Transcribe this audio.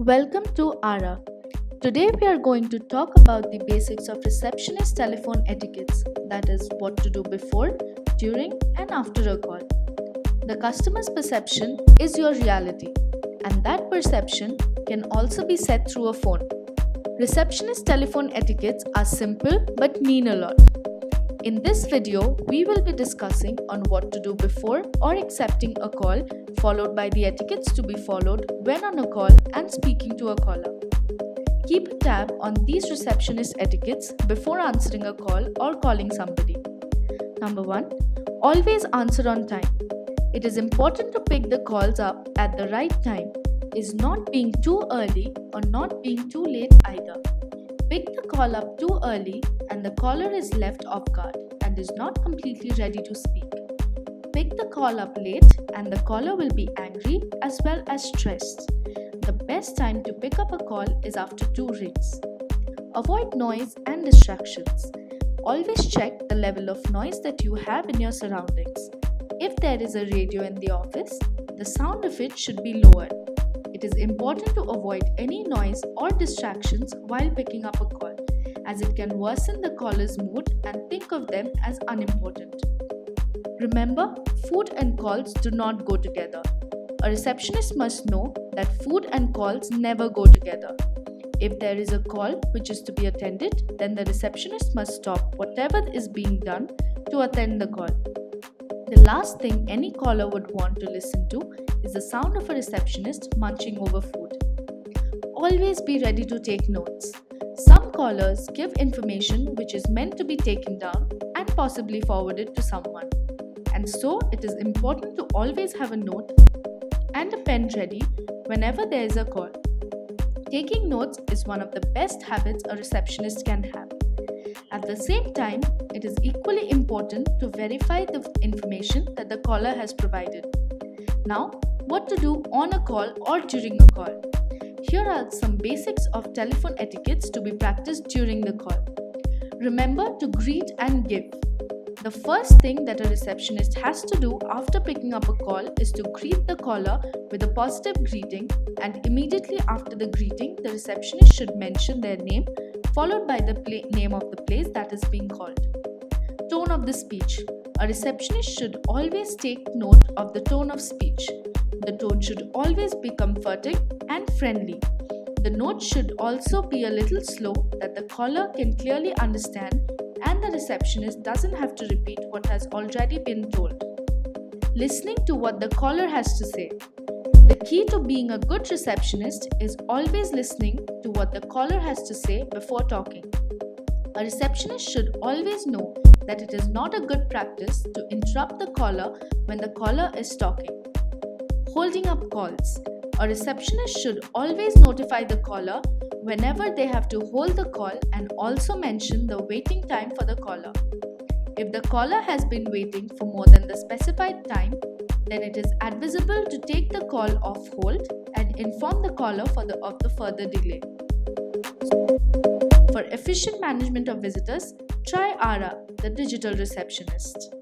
Welcome to ARA. Today we are going to talk about the basics of receptionist telephone etiquettes, that is, what to do before, during, and after a call. The customer's perception is your reality, and that perception can also be set through a phone. Receptionist telephone etiquettes are simple but mean a lot. In this video, we will be discussing on what to do before or accepting a call, followed by the etiquettes to be followed when on a call and speaking to a caller. Keep a tab on these receptionist etiquettes before answering a call or calling somebody. Number 1. Always answer on time. It is important to pick the calls up at the right time, is not being too early or not being too late either. Pick the call up too early and the caller is left off guard and is not completely ready to speak. Pick the call up late and the caller will be angry as well as stressed. The best time to pick up a call is after 2 rings. Avoid noise and distractions. Always check the level of noise that you have in your surroundings. If there is a radio in the office, the sound of it should be lowered. It is important to avoid any noise or distractions while picking up a call, as it can worsen the caller's mood and think of them as unimportant. Remember, food and calls do not go together. A receptionist must know that food and calls never go together. If there is a call which is to be attended, then the receptionist must stop whatever is being done to attend the call. The last thing any caller would want to listen to is the sound of a receptionist munching over food. Always be ready to take notes. Some callers give information which is meant to be taken down and possibly forwarded to someone. And so it is important to always have a note and a pen ready whenever there is a call. Taking notes is one of the best habits a receptionist can have. At the same time, it is equally important to verify the information that the caller has provided. Now, what to do on a call or during a call? Here are some basics of telephone etiquettes to be practiced during the call. Remember to greet and give. The first thing that a receptionist has to do after picking up a call is to greet the caller with a positive greeting, and immediately after the greeting, the receptionist should mention their name followed by the name of the place that is being called. Tone of the speech. A receptionist should always take note of the tone of speech. The tone should always be comforting and friendly. The note should also be a little slow that the caller can clearly understand and the receptionist doesn't have to repeat what has already been told. Listening to what the caller has to say. The key to being a good receptionist is always listening to what the caller has to say before talking. A receptionist should always know that it is not a good practice to interrupt the caller when the caller is talking. Holding up calls. A receptionist should always notify the caller whenever they have to hold the call and also mention the waiting time for the caller. If the caller has been waiting for more than the specified time, then it is advisable to take the call off hold and inform the caller of the further delay. For efficient management of visitors, try ARA, the digital receptionist.